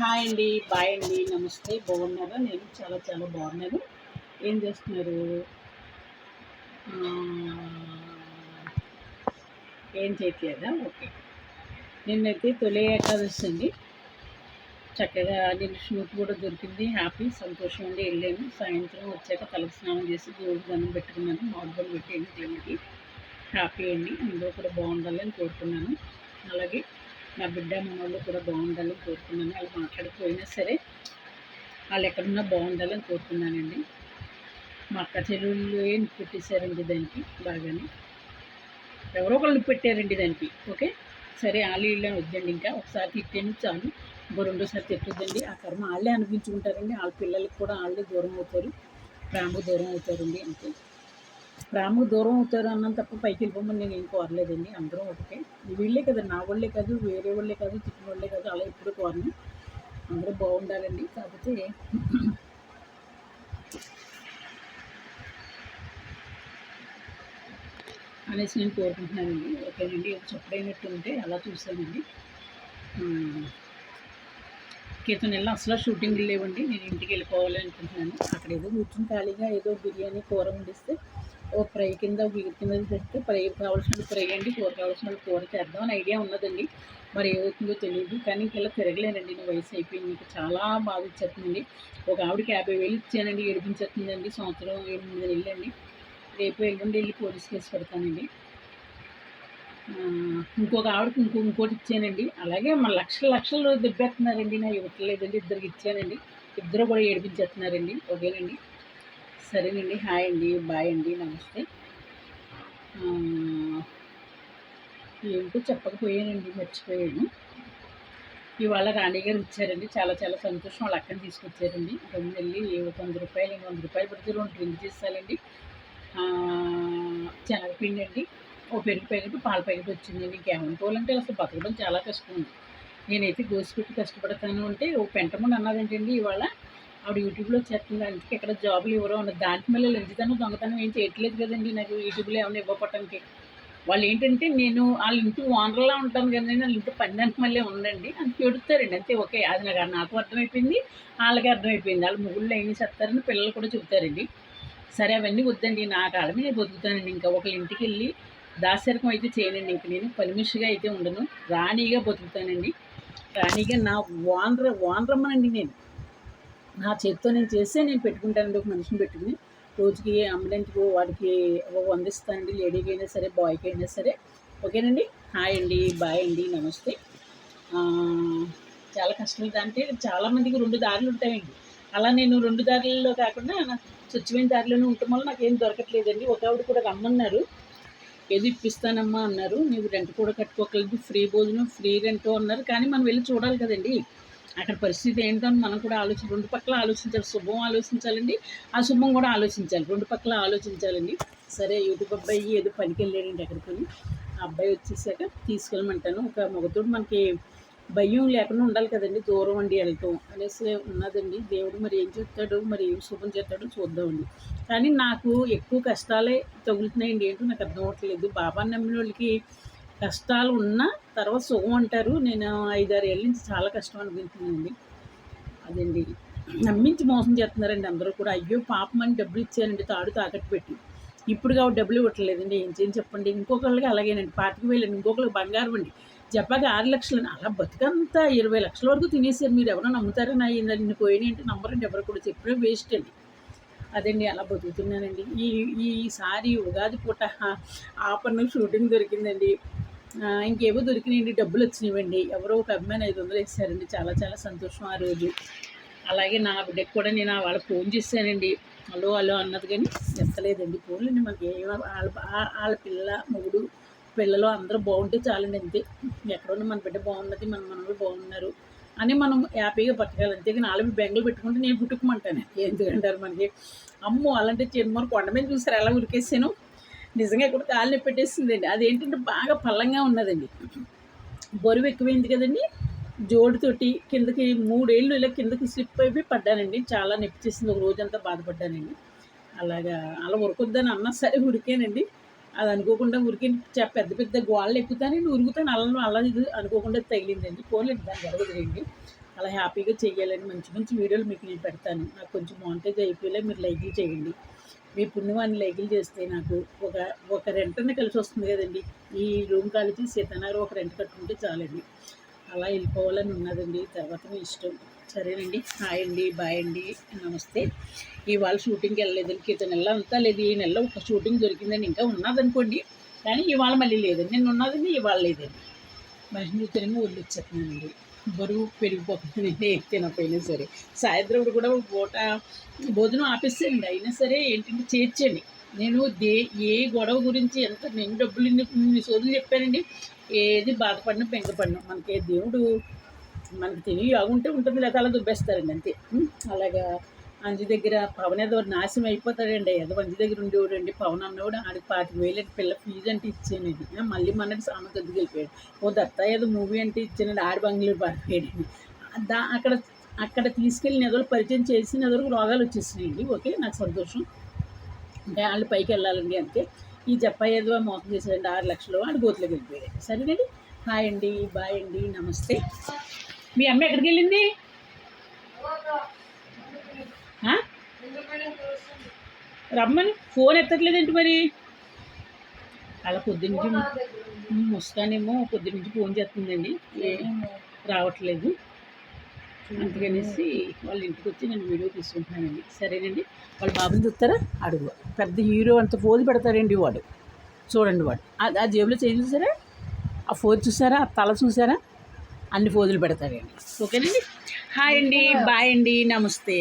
Hi అండి, bye అండి, నమస్తే. బాగున్నారా? నేను చాలా చాలా బాగున్నాను. ఏం చేస్తున్నారు? ఏం చేయట్లేదా? ఓకే. నిన్నైతే తొలి ఏకాదశి అండి. చక్కగా నేను షూట్ కూడా దొరికింది. హ్యాపీ, సంతోషం అండి. వెళ్ళాను. సాయంత్రం వచ్చాక తలకు స్నానం చేసి దేవుడికి దండం పెట్టుకున్నాను. మామిడిపళ్ళు పెట్టాను దేవుడికి. హ్యాపీ అండి. అందరూ కూడా బాగుండాలని కోరుకున్నాను. అలాగే నా బిడ్డ మనోళ్ళు కూడా బాగుండాలని కోరుకున్నాను. వాళ్ళు మాట్లాడకపోయినా సరే వాళ్ళు ఎక్కడున్నా బాగుండాలని కోరుకున్నానండి. మా అక్క చెల్లెళ్ళు ఏం పెట్టేశారండి దానికి బాగానే. ఎవరో ఒకళ్ళు పెట్టారండి దానికి. ఓకే, సరే వాళ్ళు వీళ్ళని వద్దండి. ఇంకా ఒకసారి తిట్టాను చాలు, ఇంకో రెండోసారి తిట్టొద్దండి. ఆ కర్మ వాళ్ళే అనిపించుకుంటారండి. వాళ్ళ పిల్లలకి కూడా వాళ్ళే దూరం అవుతారు, ప్రేమకు దూరం అవుతారండి. అంతే, ప్రేమకు దూరం అవుతారు అన్నంత తప్ప పైకి వెళ్ళిపోమని నేను ఏం కోరలేదండి. అందరం ఒకటే. వీళ్ళే కదా, నా వాళ్ళే కాదు, వేరే వాళ్ళే కాదు, తిట్టిన వాళ్ళే కాదు, అలా ఎప్పుడు కోరను. అందరూ బాగుండాలండి. కాకపోతే అనేసి నేను కోరుకుంటున్నానండి. ఓకేనండి, చెప్పడైనట్టు ఉంటే అలా చూశానండి. క్రితం నెల అసలు షూటింగ్లు లేవండి. నేను ఇంటికి వెళ్ళిపోవాలి అనుకుంటున్నాను. అక్కడ ఏదో కూర్చుని ఖాళీగా ఏదో బిర్యానీ కూర వండిస్తే ఓ ఫ్రై కింద కింద పెడితే ఫ్రై కావాల్సిన ఫ్రై అండి, కూర కావాల్సిన కూర చేద్దాం అని ఐడియా ఉన్నదండి. మరి ఏమవుతుందో తెలియదు. కానీ ఇలా తిరగలేనండి. నేను వయసు అయిపోయింది. మీకు చాలా బాగా ఇచ్చేస్తుందండి. ఒక ఆవిడకి 50,000 ఇచ్చానండి, ఏడిపించేస్తుందండి. సంవత్సరం 8 నెలలు అండి. రేపు ఎల్లుండి వెళ్ళి పోలీస్ కేసు పెడతానండి. ఇంకొక ఆవిడకి ఇంకోటి ఇచ్చానండి. అలాగే మన లక్షలు దుబ్బేస్తున్నారండి. నా ఇవ్వట్లేదండి. ఇద్దరికి ఇచ్చానండి. ఇద్దరు కూడా ఏడిపించేస్తున్నారండి. ఓకేనండి, సరేనండి. హాయ్ అండి, బాయ్ అండి, నమస్తే. ఏంటో చెప్పకపోయానండి, మర్చిపోయాను. ఇవాళ రాణి గారు ఇచ్చారండి. చాలా చాలా సంతోషం. వాళ్ళ అక్కని తీసుకొచ్చారండి. రెండు వెళ్ళి 100 రూపాయలు, 100 రూపాయలు పెడితే 2 డ్రింక్ చేసాలండి. శనగపిండి అండి, ఓ పెరుగు ప్యాకెట్, పాల ప్యాకెట్ వచ్చిందండి. ఇంకేమనుకోవాలంటే అసలు బతకడం చాలా కష్టం ఉంది. నేనైతే గోసిపెట్టి కష్టపడతాను అంటే ఓ పెంటముండి అన్నదేంటండి ఇవాళ. ఆవిడ యూట్యూబ్లో చేస్తుంది. అందుకే ఎక్కడ జాబులు ఇవ్వరు అన్నది. దాంట్లో మళ్ళీ లంచుతాను దొంగతనం ఏం చేయట్లేదు కదండి. నాకు యూట్యూబ్లో ఏమైనా ఇవ్వపట్టడానికి వాళ్ళు ఏంటంటే, నేను వాళ్ళ ఇంటి ఓనర్లా ఉంటాను కదండి. వాళ్ళ ఇంటి పని మళ్ళీ ఉందండి. అది చెడుతారండి అంతే. ఓకే, అది నాకు అర్థమైపోయింది, వాళ్ళకి అర్థమైపోయింది. వాళ్ళ ముగ్గుళ్ళు ఏమి చేస్తారని పిల్లలు కూడా చెబుతారండి. సరే, అవన్నీ వద్దండి. నా కాళ్ళ మీద నేను బతుకుతానండి. ఇంకా ఒకళ్ళ ఇంటికి వెళ్ళి దాసరికం అయితే చేయనండి. ఇంక నేను పనిమిషిగా అయితే ఉండను. రాణిగా బతుకుతానండి. రాణిగా నా ఓనరమ్మనండి. నేను నా చేతితో నేను చేస్తే నేను పెట్టుకుంటానండి. ఒక మనిషిని పెట్టుకుని రోజుకి అమ్మడానికి వాడికి 100 ఇస్తానండి. లేడీకి అయినా సరే, బాయ్కి అయినా సరే. ఓకేనండి, హాయ్ అండి, బాయ్ అండి, నమస్తే. చాలా కష్టం అంటే చాలామందికి 2 దారులు ఉంటాయండి. అలా నేను 2 దారులలో కాకుండా స్వచ్ఛమైన దారిలోనే ఉండటం వల్ల నాకేం దొరకట్లేదండి. ఒక ఆవిడ కూడా రమ్మన్నారు, ఏది ఇప్పిస్తానమ్మా అన్నారు. నీవు రెంట్ కూడా కట్టుకోగలదు, ఫ్రీ భోజనం, ఫ్రీ రెంట్ అన్నారు. కానీ మనం వెళ్ళి చూడాలి కదండి అక్కడ పరిస్థితి ఏంటో అని మనం కూడా రెండు పక్కల ఆలోచించాలి. శుభం ఆలోచించాలండి, అశుభం కూడా ఆలోచించాలి. 2 పక్కల ఆలోచించాలండి. సరే, యూట్యూబ్ అబ్బాయి ఏదో పనికి వెళ్ళాడండి ఎక్కడికి. ఆ అబ్బాయి వచ్చేసాక తీసుకెళ్ళమంటాను. ఒక మగతోడు మనకి భయం లేకుండా ఉండాలి కదండి. దూరం అండి వెళ్ళటం అనేసి ఉన్నదండి. దేవుడు మరి ఏం చెప్తాడు, మరి ఏం శుభం చేస్తాడో చూద్దామండి. కానీ నాకు ఎక్కువ కష్టాలే తగులుతున్నాయండి. ఏంటో నాకు అర్థం అవ్వట్లేదు. బాబాని నమ్మిన వాళ్ళకి కష్టాలు ఉన్నా తర్వాత సుఖం అంటారు. నేను 5-6 ఏళ్ళ నుంచి చాలా కష్టం అనుకుంటున్నానండి. అదండి, నమ్మించి మోసం చేస్తున్నారండి అందరూ కూడా. అయ్యో పాపం అని డబ్బులు ఇచ్చారండి, తాడు తాకట్టు పెట్టి. ఇప్పుడు కాబట్టి డబ్బులు ఇవ్వట్లేదండి. ఏం చేయని చెప్పండి. ఇంకొకళ్ళకి అలాగేనండి, 25,000 ఇంకొకరికి బంగారం అండి, చెప్పాక 6 లక్షలు. అలా బతుకంతా 20 లక్షల వరకు తినేసారు. మీరు ఎవరో నమ్ముతారో ఇన్ని పోయినాయంటే నమ్మరండి. ఎవరు కూడా చెప్పినా వేస్ట్ అండి. అదండి, అలా బతుకుతున్నానండి. ఈసారి ఉగాది పూట ఆపన్న షూటింగ్ దొరికిందండి. ఇంకేవో దొరికినాయండి, డబ్బులు వచ్చినాయండి. ఎవరో ఒక అభిమాని 500 వేసారండి. చాలా చాలా సంతోషం ఆ రోజు. అలాగే నా బిడ్డకి కూడా నేను వాళ్ళకి ఫోన్ చేశానండి. హలో హలో అన్నది కానీ ఎత్తలేదండి. ఫోన్లండి మనకి వాళ్ళ పిల్ల మొగుడు పిల్లలు అందరూ బాగుంటే చాలండి. అంతే, ఎక్కడున్నా మన బిడ్డ బాగున్నది, మన మనలు బాగున్నారు అని మనం హ్యాపీగా బతకాలి. అంతేగాని వాళ్ళవి బెంగలు పెట్టుకుంటే నేను పుట్టుకోమంటాను. ఎందుకంటారు మనకి. అమ్మో, అలాంటి చిన్నమూరు కొండ మీద చూసారు ఎలా ఉరికేసాను. నిజంగా కూడా కాలు నొప్పి పెట్టేసిందండి. అదేంటంటే బాగా పల్లంగా ఉన్నదండి, బరువు ఎక్కువైంది కదండి. జోడుతోటి కిందకి 3 ఏళ్ళు ఇలా కిందకి స్లిప్ అయిపోయి పడ్డానండి. చాలా నొప్పి చేసింది. ఒక రోజంతా బాధపడ్డానండి. అలాగా అలా ఉరకొద్దని అన్నా సరే ఉరికానండి. అది అనుకోకుండా ఉరికి పెద్ద పెద్ద గోళ్ళు ఎక్కుతానండి, ఉరుకుతాను. అలా ఇది అనుకోకుండా తగిలిందండి. పోలేదు, దాని జరగదులేండి. అలా హ్యాపీగా చెయ్యాలని మంచి మంచి వీడియోలు మీకు నేను పెడతాను. నాకు కొంచెం మానిటైజ్ అయిపోయేలా మీరు లైకులు చేయండి. మీ పుణ్యమాన్ని లైకులు చేస్తే నాకు ఒక ఒక రెంటనే కలిసి వస్తుంది కదండి. ఈ రూమ్ కాలేజీ సీతానగర్ ఒక రెంట్ కట్టుకుంటే చాలండి. అలా వెళ్ళిపోవాలని ఉన్నదండి. తర్వాత మీ ఇష్టం. సరేనండి. హాయ్ అండి, బాయ్ అండి, నమస్తే. ఇవాళ షూటింగ్కి వెళ్ళలేదండి. క్రితం నెల అంతా లేదు. ఈ నెలలో ఒక షూటింగ్ దొరికిందండి. ఇంకా ఉన్నదనుకోండి, కానీ ఇవాళ మళ్ళీ లేదండి. నిన్న ఉన్నదండి, ఇవాళ లేదండి. మనిషిని తిరిగి వదిలిచ్చేస్తున్నానండి. బరువు పెరిగిపోతుందండి ఏం తినకపోయినా సరే. సాయంత్రం కూడా పూట భోజనం ఆపేసేయండి. అయినా సరే ఏంటంటే చేర్చండి. నేను ఏ గొడవ గురించి నేను డబ్బులు ఇన్ని సోదులు చెప్పానండి. ఏది బాధపడినా బెంగపడినా మనకి దేవుడు మనకి తెలియ ఆగుంటే ఉంటుంది, లేదా అలా దుబ్బేస్తారండి అంతే. అలాగా అంజు దగ్గర పవన్ ఏదో నాశనం అయిపోతాడండి. ఏదో అంజు దగ్గర ఉండేవాడండి పవన్ అన్నవాడు. ఆడికి 25,000 పిల్ల ఫీజు అంటే ఇచ్చానండి. మళ్ళీ మనకి సామెత వద్దుకు వెళ్ళిపోయాడు. ఓ దత్త ఏదో మూవీ అంటే ఇచ్చానండి. ఆడి బంగ్లూరు పారిపోయాడండి. అక్కడ అక్కడ తీసుకెళ్ళిన ఎదురు పరిచయం చేసిన ఎదురు రోగాలు వచ్చేసినాయండి. ఓకే, నాకు సంతోషం. అంటే వాళ్ళు పైకి వెళ్ళాలండి అంతే. ఈ జప్ప ఏదో మోసం చేశాడండి 6 లక్షలు. ఆడి గోతులోకి వెళ్ళిపోయాడు. సరేనండి. హాయ్ అండి, బాయ్ అండి, నమస్తే. మీ అమ్మ ఎక్కడికి వెళ్ళింది? రమ్మని ఫోన్ ఎత్తట్లేదండి మరి. అలా పొద్దున్నుంచి ముస్తానేమో పొద్దున్నుంచి ఫోన్ చేస్తుందండి, రావట్లేదు. అందుకనేసి వాళ్ళ ఇంటికి వచ్చి నేను వీడియో తీసుకుంటున్నానండి. సరేనండి. వాళ్ళ బాబుని చూస్తారా? అడుగు పెద్ద హీరో అంత ఫోజు పెడతాడండి వాడు. చూడండి వాడు ఆ జేబులో చేయి చూసారా? ఆ ఫోజు చూసారా? ఆ తల చూసారా? అన్ని ఫోజులు పెడతాడండి. ఓకేనండి. హాయ్ అండి, బాయ్ అండి, నమస్తే.